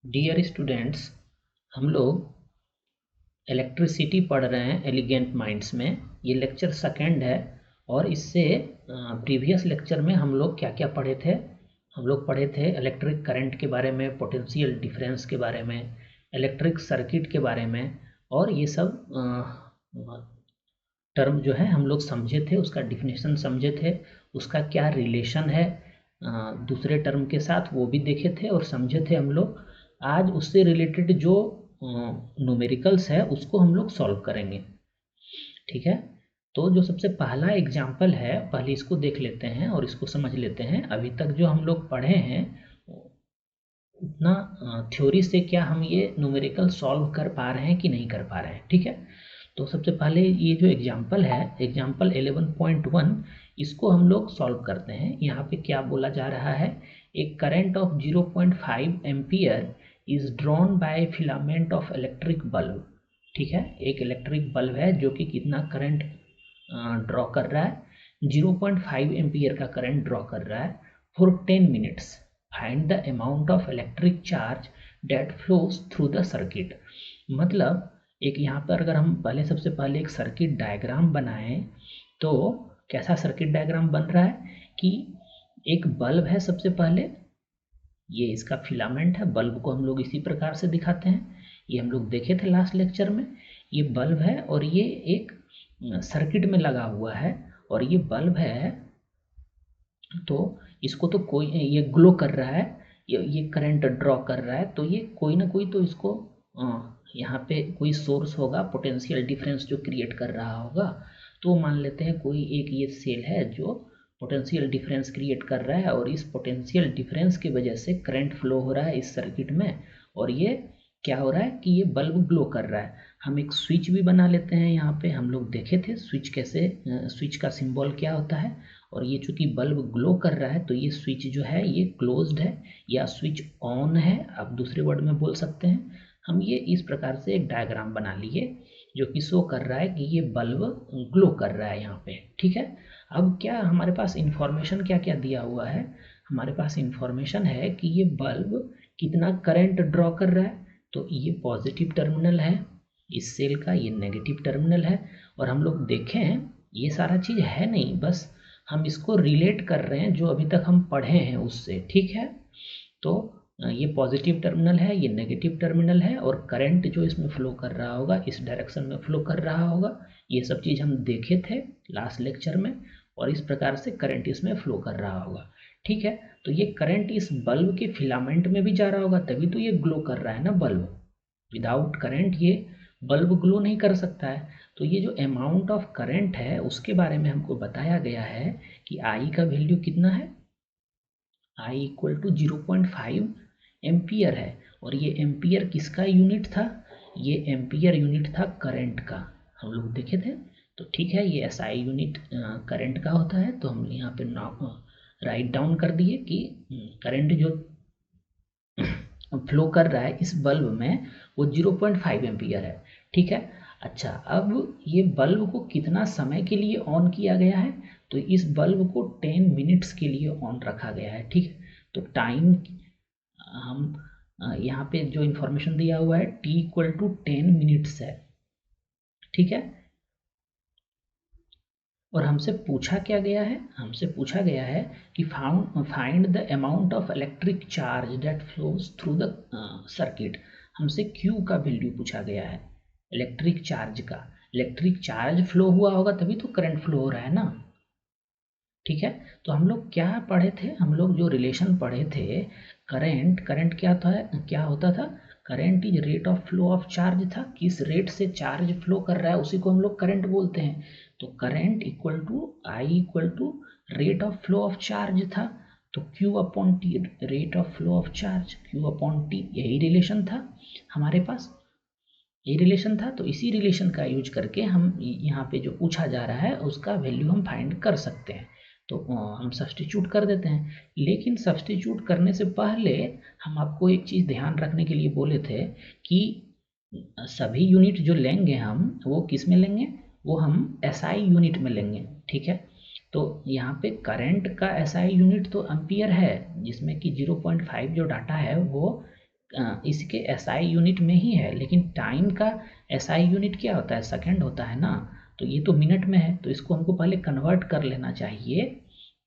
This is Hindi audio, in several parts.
डियर स्टूडेंट्स, हम लोग इलेक्ट्रिसिटी पढ़ रहे हैं एलिगेंट माइंड्स में। ये लेक्चर सेकंड है और इससे प्रीवियस लेक्चर में हम लोग क्या क्या पढ़े थे। हम लोग पढ़े थे इलेक्ट्रिक करंट के बारे में, पोटेंशियल डिफरेंस के बारे में, इलेक्ट्रिक सर्किट के बारे में, और ये सब टर्म जो है हम लोग समझे थे, उसका डिफिनेशन समझे थे, उसका क्या रिलेशन है दूसरे टर्म के साथ वो भी देखे थे और समझे थे हम लोग। आज उससे रिलेटेड जो न्यूमेरिकल्स है उसको हम लोग सॉल्व करेंगे। ठीक है, तो जो सबसे पहला एग्जाम्पल है पहले इसको देख लेते हैं और इसको समझ लेते हैं। अभी तक जो हम लोग पढ़े हैं उतना थ्योरी से क्या हम ये न्यूमेरिकल सॉल्व कर पा रहे हैं कि नहीं कर पा रहे हैं। ठीक है, तो सबसे पहले ये जो एग्जाम्पल है, एग्जाम्पल 11.1, इसको हम लोग सॉल्व करते हैं। यहाँ पे क्या बोला जा रहा है, एक current of 0.5 ampere is drawn by filament of electric bulb. ठीक है, एक इलेक्ट्रिक बल्ब है जो कि कितना करंट ड्रॉ कर रहा है, 0.5 एम्पियर का करंट ड्रॉ कर रहा है for 10 minutes. Find the amount of electric charge that flows through the circuit. मतलब एक यहाँ पर अगर हम पहले सबसे पहले एक सर्किट डायग्राम बनाएं तो कैसा सर्किट डायग्राम बन रहा है कि एक बल्ब है। सबसे पहले ये इसका फिलामेंट है, बल्ब को हम लोग इसी प्रकार से दिखाते हैं, ये हम लोग देखे थे लास्ट लेक्चर में। ये बल्ब है और ये एक सर्किट में लगा हुआ है और ये बल्ब है तो इसको तो कोई ये ग्लो कर रहा है, ये करंट ड्रॉ कर रहा है, तो ये कोई ना कोई तो इसको यहाँ पे कोई सोर्स होगा, पोटेंशियल डिफरेंस जो क्रिएट कर रहा होगा। तो मान लेते हैं कोई एक ये सेल है जो पोटेंशियल डिफरेंस क्रिएट कर रहा है और इस पोटेंशियल डिफरेंस की वजह से करंट फ्लो हो रहा है इस सर्किट में और ये क्या हो रहा है कि ये बल्ब ग्लो कर रहा है। हम एक स्विच भी बना लेते हैं। यहाँ पे हम लोग देखे थे स्विच कैसे, स्विच का सिंबल क्या होता है, और ये चूंकि बल्ब ग्लो कर रहा है तो ये स्विच जो है ये क्लोज्ड है या स्विच ऑन है, आप दूसरे वर्ड में बोल सकते हैं। हम ये इस प्रकार से एक डायग्राम बना लिए जो कि शो कर रहा है कि ये बल्ब ग्लो कर रहा है यहाँ पे। ठीक है, अब क्या हमारे पास इंफॉर्मेशन क्या क्या दिया हुआ है, हमारे पास इंफॉर्मेशन है कि ये बल्ब कितना करंट ड्रॉ कर रहा है। तो ये पॉजिटिव टर्मिनल है इस सेल का, ये नेगेटिव टर्मिनल है। और हम लोग देखें ये सारा चीज़ है नहीं, बस हम इसको रिलेट कर रहे हैं जो अभी तक हम पढ़े हैं उससे। ठीक है, तो ये पॉजिटिव टर्मिनल है, ये नेगेटिव टर्मिनल है और करंट जो इसमें फ्लो कर रहा होगा इस डायरेक्शन में फ्लो कर रहा होगा। ये सब चीज़ हम देखे थे लास्ट लेक्चर में और इस प्रकार से करंट इसमें फ्लो कर रहा होगा। ठीक है, तो ये करंट इस बल्ब के फिलामेंट में भी जा रहा होगा, तभी तो ये ग्लो कर रहा है ना बल्ब। विदाउट करंट ये बल्ब ग्लो नहीं कर सकता है। तो ये जो अमाउंट ऑफ करंट है उसके बारे में हमको बताया गया है कि आई का वैल्यू कितना है, आई इक्वल टू 0.5 एम्पियर है। और ये एम्पियर किसका यूनिट था, ये एम्पियर यूनिट था करंट का, हम लोग देखे थे। तो ठीक है, ये एसआई यूनिट करंट का होता है, तो हम यहाँ पे राइट डाउन कर दिए कि करंट जो फ्लो कर रहा है इस बल्ब में वो 0.5 एम्पियर है। ठीक है, अच्छा अब ये बल्ब को कितना समय के लिए ऑन किया गया है, तो इस बल्ब को 10 मिनट्स के लिए ऑन रखा गया है। ठीक है, तो टाइम हम यहाँ पे जो इन्फॉर्मेशन दिया हुआ है t इक्वल टू 10 मिनट्स है। ठीक है, और हमसे पूछा क्या गया है, हमसे पूछा गया है कि find the amount of electric charge that flows through the circuit. हमसे Q का वैल्यू पूछा गया है, इलेक्ट्रिक चार्ज का। इलेक्ट्रिक चार्ज फ्लो हुआ होगा तभी तो करंट फ्लो हो रहा है ना। ठीक है, तो हम लोग क्या पढ़े थे, हम लोग जो रिलेशन पढ़े थे, करंट, करंट क्या था, क्या होता था, current is rate of flow of charge था। किस रेट से चार्ज फ्लो कर रहा है उसी को हम लोग करंट बोलते हैं। तो current equal to I equal to rate of flow of charge था। तो Q upon T, rate of flow of charge, Q upon T, यही रिलेशन था हमारे पास, ये रिलेशन था। तो इसी रिलेशन का यूज करके हम यहाँ पे जो पूछा जा रहा है उसका वैल्यू हम फाइंड कर सकते हैं। तो हम सब्स्टिट्यूट कर देते हैं, लेकिन सब्स्टिट्यूट करने से पहले हम आपको एक चीज़ ध्यान रखने के लिए बोले थे कि सभी यूनिट जो लेंगे हम वो किस में लेंगे, वो हम एसआई यूनिट में लेंगे। ठीक है, तो यहाँ पे करंट का एसआई यूनिट तो एम्पियर है, जिसमें कि 0.5 जो डाटा है वो इसके एसआई यूनिट में ही है, लेकिन टाइम का एसआई यूनिट क्या होता है, सेकंड होता है ना। तो ये तो मिनट में है, तो इसको हमको पहले कन्वर्ट कर लेना चाहिए।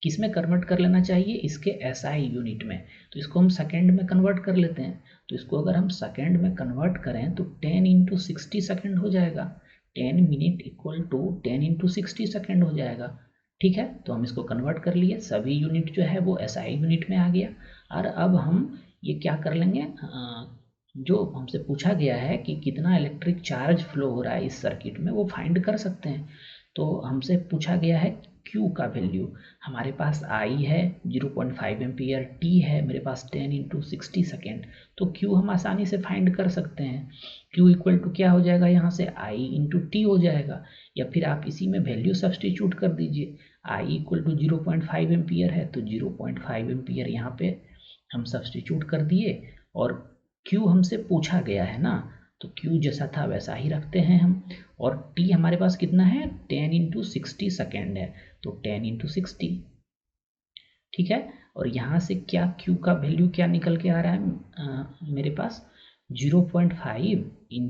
किस में कन्वर्ट कर लेना चाहिए, इसके एसआई यूनिट में। तो इसको हम सेकंड में कन्वर्ट कर लेते हैं। तो इसको अगर हम सेकंड में कन्वर्ट करें तो 10 × 60 सेकंड हो जाएगा। 10 मिनट इक्वल टू 10 × 60 सेकंड हो जाएगा। ठीक है, तो हम इसको कन्वर्ट कर लिए, सभी यूनिट जो है वो एसआई यूनिट में आ गया। और अब हम ये क्या कर लेंगे, जो हमसे पूछा गया है कि कितना इलेक्ट्रिक चार्ज फ्लो हो रहा है इस सर्किट में, वो फाइंड कर सकते हैं। तो हमसे पूछा गया है Q का वैल्यू। हमारे पास I है 0.5 एम्पियर, T है मेरे पास 10 × 60 सेकेंड। तो Q हम आसानी से फाइंड कर सकते हैं। Q इक्वल टू क्या हो जाएगा, यहाँ से I × T हो जाएगा, या फिर आप इसी में वैल्यू सब्सटीट्यूट कर दीजिए। I इक्वल टू 0.5 एम्पियर है, तो 0.5 एम्पियर यहाँ पे हम सब्सटीट्यूट कर दिए। और Q हमसे पूछा गया है ना, तो Q जैसा था वैसा ही रखते हैं हम। और T हमारे पास कितना है, 10 × 60 सेकेंड है, तो 10 × 60। ठीक है, और यहाँ से क्या Q का वैल्यू क्या निकल के आ रहा है, मेरे पास 0.5 ×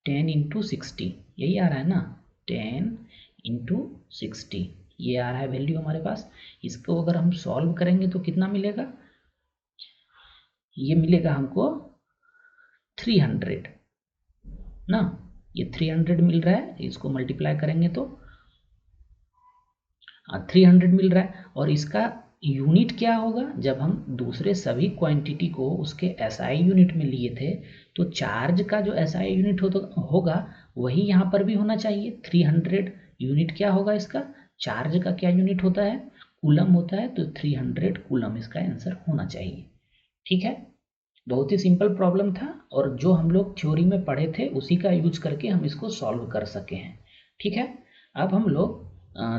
10 × 60, यही आ रहा है ना, 10 × 60 ये आ रहा है वैल्यू हमारे पास। इसको अगर हम सॉल्व करेंगे तो कितना मिलेगा, ये मिलेगा हमको 300 ना, ये 300 मिल रहा है। इसको मल्टीप्लाई करेंगे तो 300 मिल रहा है। और इसका यूनिट क्या होगा, जब हम दूसरे सभी क्वांटिटी को उसके एसआई यूनिट में लिए थे, तो चार्ज का जो एसआई यूनिट होगा वही यहाँ पर भी होना चाहिए। 300 यूनिट क्या होगा इसका, चार्ज का क्या यूनिट होता है, कूलम होता है, तो 300 कूलम इसका आंसर होना चाहिए। ठीक है, बहुत ही सिंपल प्रॉब्लम था, और जो हम लोग थ्योरी में पढ़े थे उसी का यूज करके हम इसको सॉल्व कर सके हैं। ठीक है, अब हम लोग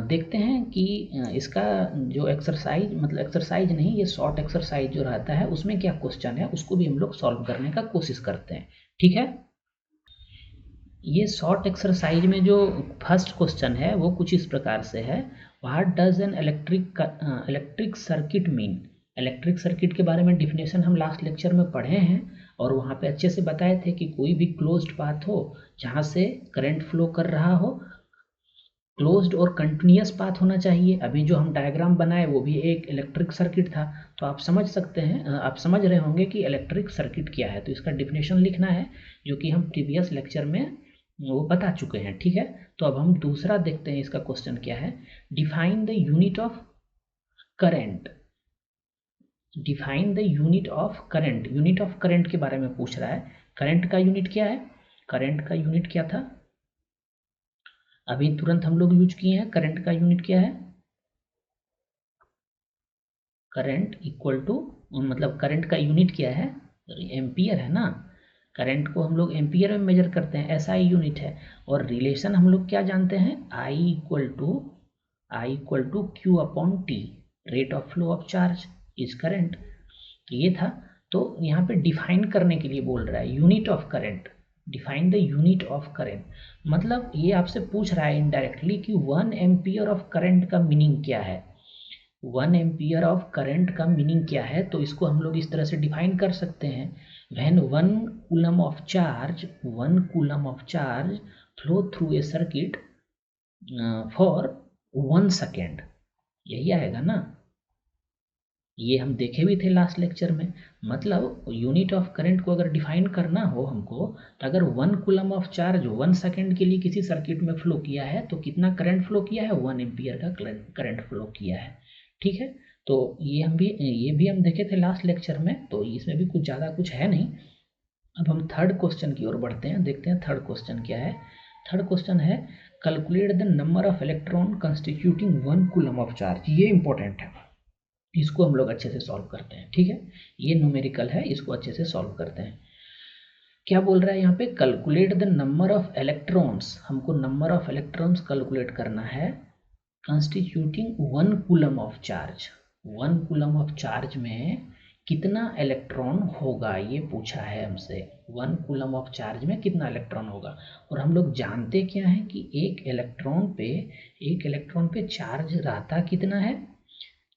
देखते हैं कि इसका जो एक्सरसाइज, मतलब एक्सरसाइज नहीं, ये शॉर्ट एक्सरसाइज जो रहता है उसमें क्या क्वेश्चन है उसको भी हम लोग सॉल्व करने का कोशिश करते हैं। ठीक है, ये शॉर्ट एक्सरसाइज में जो फर्स्ट क्वेश्चन है वो कुछ इस प्रकार से है, what does an electric circuit mean. Electric circuit के बारे में डिफिनेशन हम लास्ट लेक्चर में पढ़े हैं, और वहाँ पे अच्छे से बताए थे कि कोई भी क्लोज्ड पाथ हो जहाँ से करंट फ्लो कर रहा हो, क्लोज्ड और कंटिन्यूअस पाथ होना चाहिए। अभी जो हम डायग्राम बनाए वो भी एक इलेक्ट्रिक सर्किट था, तो आप समझ सकते हैं, आप समझ रहे होंगे कि इलेक्ट्रिक सर्किट क्या है। तो इसका डिफिनेशन लिखना है, जो कि हम प्रीवियस लेक्चर में वो बता चुके हैं। ठीक है, तो अब हम दूसरा देखते हैं, इसका क्वेश्चन क्या है, define the unit of current. Define the unit of current, unit of current के बारे में पूछ रहा है। करंट का यूनिट क्या है, करंट का यूनिट क्या था, अभी तुरंत हम लोग यूज किए हैं। करंट का यूनिट क्या है, करंट इक्वल टू, मतलब करंट का यूनिट क्या है, एम्पियर है ना। करंट को हम लोग एम्पियर में मेजर करते हैं, एसआई यूनिट है। और रिलेशन हम लोग क्या जानते हैं, I equal to Q upon T, rate of flow of charge is current. तो ये था। तो यहाँ पे डिफाइन करने के लिए बोल रहा है unit of current, define the unit of current, मतलब ये आपसे पूछ रहा है इनडायरेक्टली कि 1 एम्पियर ऑफ करंट का मीनिंग क्या है। 1 एम्पियर ऑफ करंट का मीनिंग क्या है, तो इसको हम लोग इस तरह से डिफाइन कर सकते हैं, when 1 coulomb of charge, 1 coulomb of charge flow through a circuit for 1 second, यही आएगा ना। ये हम देखे भी थे लास्ट लेक्चर में। मतलब यूनिट ऑफ करंट को अगर डिफाइन करना हो हमको, तो अगर 1 कूलम ऑफ चार्ज 1 सेकेंड के लिए किसी सर्किट में फ्लो किया है, तो कितना करंट फ्लो किया है, 1 एम्पियर का करंट फ्लो किया है। ठीक है, तो ये भी हम देखे थे लास्ट लेक्चर में, तो इसमें भी कुछ ज़्यादा कुछ है नहीं। अब हम थर्ड क्वेश्चन की ओर बढ़ते हैं, देखते हैं थर्ड क्वेश्चन क्या है। थर्ड क्वेश्चन है, calculate the number of electron constituting 1 coulomb of charge. ये इंपॉर्टेंट है, इसको हम लोग अच्छे से सॉल्व करते हैं। ठीक है, ये न्यूमेरिकल है, इसको अच्छे से सॉल्व करते हैं। क्या बोल रहा है यहाँ पे, calculate the number of electrons, हमको नंबर ऑफ इलेक्ट्रॉन्स कैलकुलेट करना है constituting 1 coulomb of charge. 1 coulomb of charge में कितना इलेक्ट्रॉन होगा, ये पूछा है हमसे। 1 कूलम ऑफ चार्ज में कितना इलेक्ट्रॉन होगा। और हम लोग जानते क्या है कि एक इलेक्ट्रॉन पे चार्ज रहता कितना है,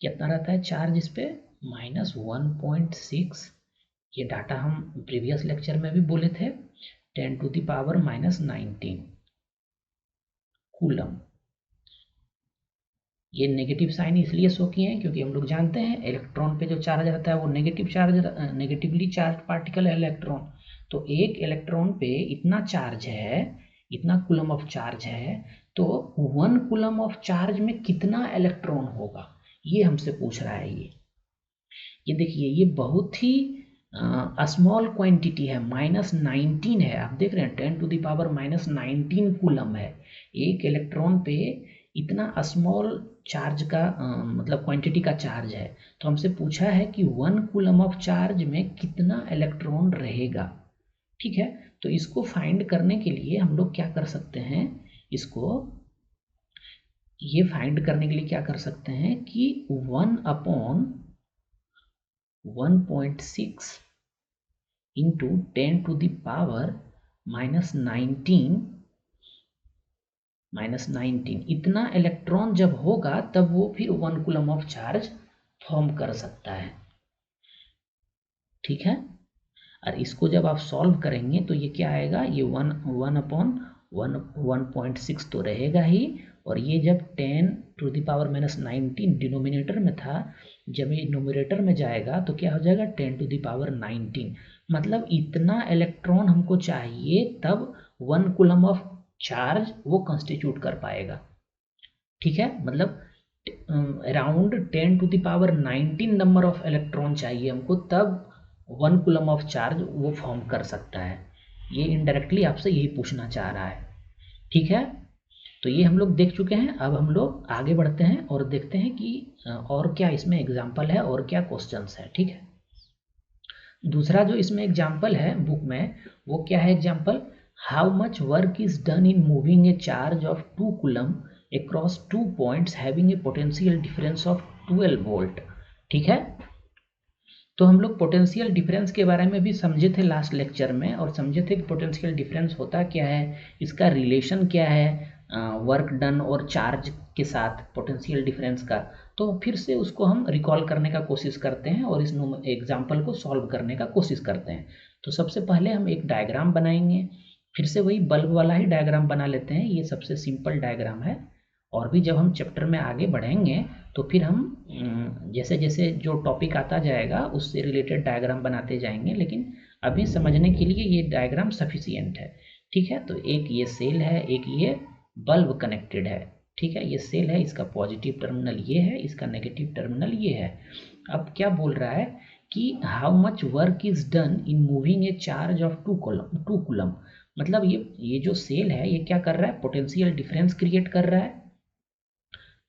कितना रहता है चार्ज इस पे, -1.6, ये डाटा हम प्रीवियस लेक्चर में भी बोले थे, 10⁻⁻19 कूलम। ये नेगेटिव साइन इसलिए शो किए हैं क्योंकि हम लोग जानते हैं इलेक्ट्रॉन पे जो चार्ज रहता है वो negative charge, negatively charge particle है इलेक्ट्रॉन। तो एक इलेक्ट्रॉन पे इतना चार्ज है, इतना कूलम ऑफ चार्ज है, तो 1 कूलम ऑफ चार्ज में कितना इलेक्ट्रॉन होगा, ये हमसे पूछ रहा है। ये देखिए, ये बहुत ही स्मॉल क्वांटिटी है, -19 है। आप देख रहे हैं 10⁻⁻19 कूलम है। एक इलेक्ट्रॉन पे इतना स्मॉल चार्ज का मतलब क्वांटिटी का चार्ज है। तो हमसे पूछा है कि 1 कूलम ऑफ चार्ज में कितना इलेक्ट्रॉन रहेगा। ठीक है, तो इसको फाइंड करने के लिए हम लोग क्या कर सकते हैं, ये फाइंड करने के लिए क्या कर सकते हैं कि 1/1.6 इंटू 10⁻⁻19 इतना इलेक्ट्रॉन जब होगा तब वो फिर 1 कूलम ऑफ चार्ज फॉर्म कर सकता है। ठीक है, और इसको जब आप सॉल्व करेंगे तो ये क्या आएगा, ये 1/1.6 तो रहेगा ही, और ये जब 10⁻⁻19 डिनोमिनेटर में था, जब ये न्यूमरेटर में जाएगा तो क्या हो जाएगा 10⁻19, मतलब इतना इलेक्ट्रॉन हमको चाहिए तब 1 कूलम ऑफ चार्ज वो कंस्टिट्यूट कर पाएगा। ठीक है, मतलब अराउंड 10⁻19 नंबर ऑफ इलेक्ट्रॉन चाहिए हमको, तब 1 कूलम ऑफ चार्ज वो फॉर्म कर सकता है। ये इनडायरेक्टली आपसे यही पूछना चाह रहा है। ठीक है, तो ये हम लोग देख चुके हैं। अब हम लोग आगे बढ़ते हैं और देखते हैं कि और क्या इसमें एग्जाम्पल है और क्या क्वेश्चंस है। ठीक है, दूसरा जो इसमें एग्जाम्पल है बुक में, वो क्या है example, how much work is done in moving A charge of 2 coulomb across 2 points having a potential difference of 12 volt. ठीक है, तो हम लोग पोटेंशियल डिफरेंस के बारे में भी समझे थे लास्ट लेक्चर में, और समझे थे कि पोटेंशियल डिफरेंस होता क्या है, इसका रिलेशन क्या है वर्क डन और चार्ज के साथ पोटेंशियल डिफरेंस का। तो फिर से उसको हम रिकॉल करने का कोशिश करते हैं और इस एग्जाम्पल को सॉल्व करने का कोशिश करते हैं। तो सबसे पहले हम एक डायग्राम बनाएंगे, फिर से वही बल्ब वाला ही डायग्राम बना लेते हैं, ये सबसे सिंपल डायग्राम है। और भी जब हम चैप्टर में आगे बढ़ेंगे तो फिर हम जैसे जैसे जो टॉपिक आता जाएगा उससे रिलेटेड डायग्राम बनाते जाएंगे, लेकिन अभी समझने के लिए ये डायग्राम सफिशिएंट है। ठीक है, तो एक ये सेल है, एक ये बल्ब कनेक्टेड है। ठीक है, ये सेल है, इसका पॉजिटिव टर्मिनल ये है, इसका नेगेटिव टर्मिनल ये है। अब क्या बोल रहा है कि how much work is done in moving A charge of 2 coulomb, मतलब ये जो सेल है ये क्या कर रहा है, पोटेंशियल डिफरेंस क्रिएट कर रहा है।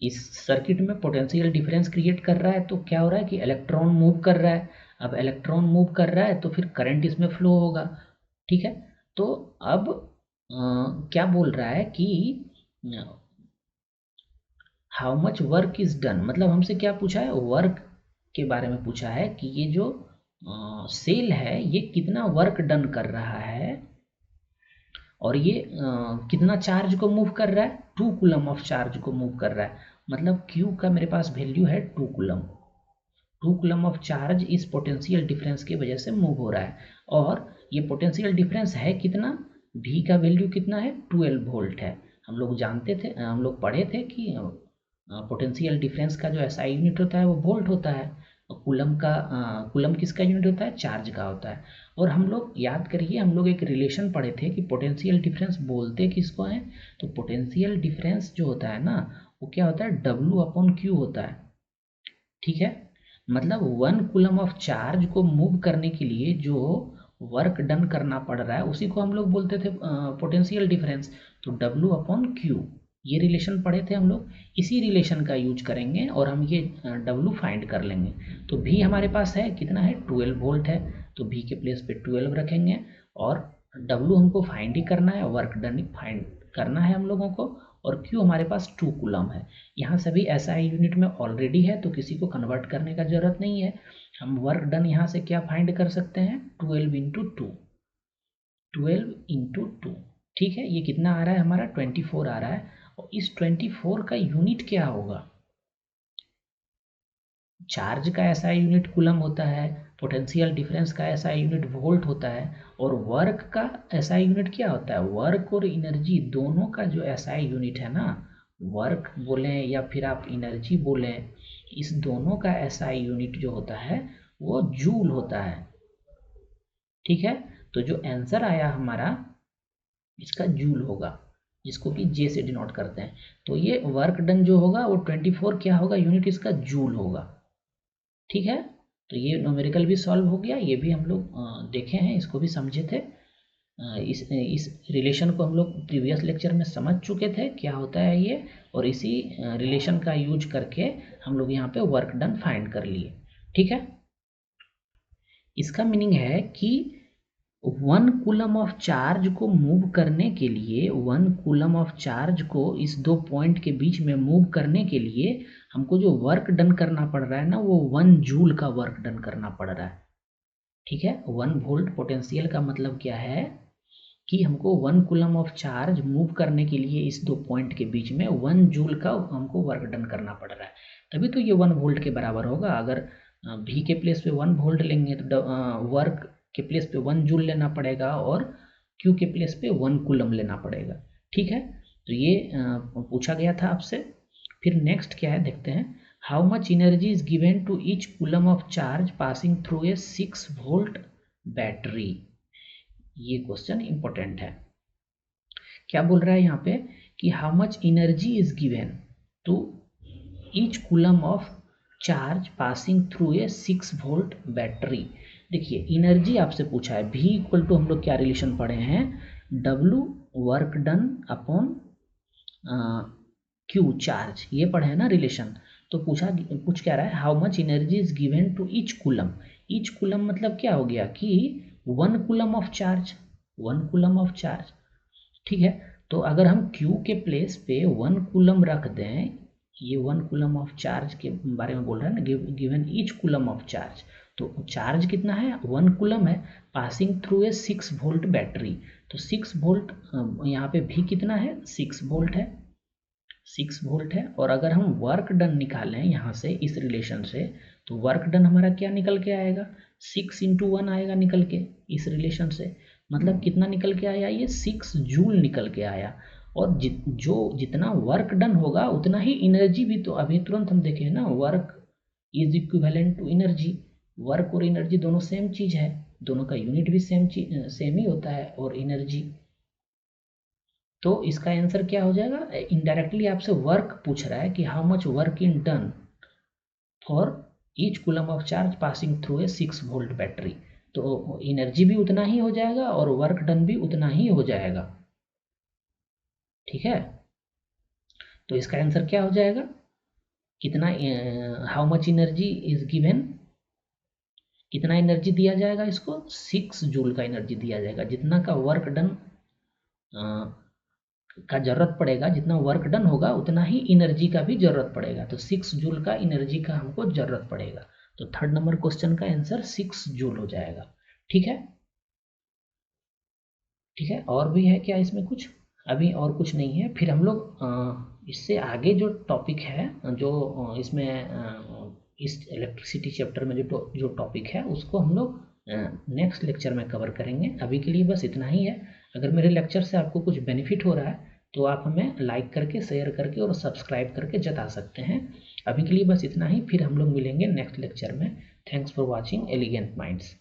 इस सर्किट में पोटेंशियल डिफरेंस क्रिएट कर रहा है, तो क्या हो रहा है कि इलेक्ट्रॉन मूव कर रहा है। अब इलेक्ट्रॉन मूव कर रहा है तो फिर करंट इसमें फ्लो होगा। ठीक है, तो अब क्या बोल रहा है कि how much work is done, मतलब हमसे क्या पूछा है, वर्क के बारे में पूछा है कि ये जो सेल है ये कितना वर्क डन कर रहा है, और ये कितना चार्ज को मूव कर रहा है, 2 कूलम ऑफ चार्ज को मूव कर रहा है। मतलब Q का मेरे पास वैल्यू है 2 कूलम। 2 कूलम ऑफ चार्ज इस पोटेंशियल डिफरेंस की वजह से मूव हो रहा है, और ये पोटेंशियल डिफरेंस है कितना, V का वैल्यू कितना है, 12 वोल्ट है। हम लोग जानते थे, हम लोग पढ़े थे कि पोटेंशियल डिफरेंस का जो SI यूनिट होता है वो वोल्ट होता है, कूलम किसका यूनिट होता है, चार्ज का होता है। और हम लोग याद करिए, हम लोग एक रिलेशन पढ़े थे कि पोटेंशियल डिफरेंस बोलते किसको है, तो पोटेंशियल डिफरेंस जो होता है ना वो क्या होता है, W/Q होता है। ठीक है, मतलब 1 कूलम ऑफ चार्ज को मूव करने के लिए जो वर्क डन करना पड़ रहा है उसी को हम लोग बोलते थे पोटेंशियल डिफरेंस। तो W/Q ये रिलेशन पढ़े थे हम लोग, इसी रिलेशन का यूज करेंगे और हम ये W फाइंड कर लेंगे। तो V हमारे पास है कितना है, 12 वोल्ट है, तो V के प्लेस पे 12 रखेंगे, और W हमको फाइंड ही करना है, वर्क डन फाइंड करना है हम लोगों को, और Q हमारे पास 2 कूलम है। यहाँ सभी SI यूनिट में ऑलरेडी है तो किसी को कन्वर्ट करने का जरूरत नहीं है। हम वर्क डन यहाँ से क्या फाइंड कर सकते हैं, 12 इंटू 2। ठीक है, ये कितना आ रहा है हमारा, 24 आ रहा है। और इस 24 का यूनिट क्या होगा, चार्ज का SI यूनिट कूलम होता है, पोटेंशियल डिफरेंस का SI यूनिट वोल्ट होता है, और वर्क का SI यूनिट क्या होता है, वर्क और एनर्जी दोनों का जो SI यूनिट है ना, वर्क बोलें या फिर आप एनर्जी बोलें, इस दोनों का SI यूनिट जो होता है वो जूल होता है। ठीक है, तो जो आंसर आया हमारा इसका जूल होगा, जिसको कि J से डिनोट करते हैं। तो ये वर्क डन जो होगा वो 24 क्या होगा, यूनिट इसका जूल होगा। ठीक है, तो ये न्यूमेरिकल भी सॉल्व हो गया, ये भी हम लोग देखे हैं, इसको भी समझे थे। इस रिलेशन को हम लोग प्रीवियस लेक्चर में समझ चुके थे क्या होता है ये, और इसी रिलेशन का यूज करके हम लोग यहाँ पे वर्क डन फाइंड कर लिए। ठीक है, इसका मीनिंग है कि 1 कूलम ऑफ चार्ज को मूव करने के लिए, 1 कूलम ऑफ चार्ज को इस दो पॉइंट के बीच में मूव करने के लिए हमको जो वर्क डन करना पड़ रहा है ना, वो 1 जूल का वर्क डन करना पड़ रहा है। ठीक है, 1 वोल्ट पोटेंशियल का मतलब क्या है कि हमको 1 कूलम ऑफ चार्ज मूव करने के लिए इस दो पॉइंट के बीच में 1 जूल का हमको वर्क डन करना पड़ रहा है, तभी तो ये 1 वोल्ट के बराबर होगा। अगर V के प्लेस पे 1 वोल्ट लेंगे तो वर्क के प्लेस पे 1 जूल लेना पड़ेगा, और Q के प्लेस पे 1 कूलम लेना पड़ेगा। ठीक है, तो ये पूछा गया था आपसे। फिर नेक्स्ट क्या है देखते हैं, how much energy is given to each coulomb of charge passing through a 6 volt battery. ये क्वेश्चन इंपॉर्टेंट है। क्या बोल रहा है यहाँ पे कि how much energy is given to each coulomb of charge passing through a 6 volt battery. देखिए एनर्जी आपसे पूछा है, V इक्वल टू हम लोग क्या रिलेशन पढ़े हैं, W work done upon Q charge, ये पढ़े हैं ना रिलेशन। तो पूछ क्या रहा है, how much energy is given to each coulomb. Each coulomb मतलब क्या हो गया कि 1 coulomb of charge, 1 coulomb of charge. ठीक है, तो अगर हम Q के प्लेस पे 1 कूलम रख दें, ये 1 कूलम ऑफ चार्ज के बारे में बोल रहा है ना, given each coulomb of charge, तो चार्ज कितना है, 1 कूलम है, passing through a 6 volt battery. तो 6 वोल्ट यहाँ पे भी कितना है, 6 वोल्ट है, 6 वोल्ट है। और अगर हम वर्क डन निकालें यहाँ से इस रिलेशन से, तो वर्क डन हमारा क्या निकल के आएगा, 6 × 1 आएगा निकल के इस रिलेशन से। मतलब कितना निकल के आया, ये 6 जूल निकल के आया। और जितना वर्क डन होगा उतना ही एनर्जी भी, तो अभी तुरंत हम देखें ना, work is equivalent to energy. Work और एनर्जी दोनों सेम चीज़ है, दोनों का यूनिट भी सेम ही होता है, और एनर्जी। तो इसका आंसर क्या हो जाएगा, इनडायरेक्टली आपसे वर्क पूछ रहा है कि how much work in done for each coulomb of charge passing through a 6 volt battery. तो एनर्जी भी उतना ही हो जाएगा और वर्क डन भी उतना ही हो जाएगा। ठीक है, तो इसका आंसर क्या हो जाएगा, कितना, how much energy is given, कितना एनर्जी दिया जाएगा इसको, 6 जूल का एनर्जी दिया जाएगा। जितना का वर्क डन का जरूरत पड़ेगा, जितना वर्क डन होगा उतना ही एनर्जी का भी जरूरत पड़ेगा। तो 6 जूल का एनर्जी का हमको जरूरत पड़ेगा। तो 3rd नंबर क्वेश्चन का आंसर 6 जूल हो जाएगा। ठीक है, ठीक है, और भी है क्या इसमें कुछ, अभी और कुछ नहीं है। फिर हम लोग इससे आगे जो टॉपिक है, जो इसमें इस इलेक्ट्रिसिटी चैप्टर में जो टॉपिक है उसको हम लोग नेक्स्ट लेक्चर में कवर करेंगे। अभी के लिए बस इतना ही है। अगर मेरे लेक्चर से आपको कुछ बेनिफिट हो रहा है तो आप हमें लाइक करके, शेयर करके और सब्सक्राइब करके जता सकते हैं। अभी के लिए बस इतना ही, फिर हम लोग मिलेंगे नेक्स्ट लेक्चर में। Thanks for watching elegant minds.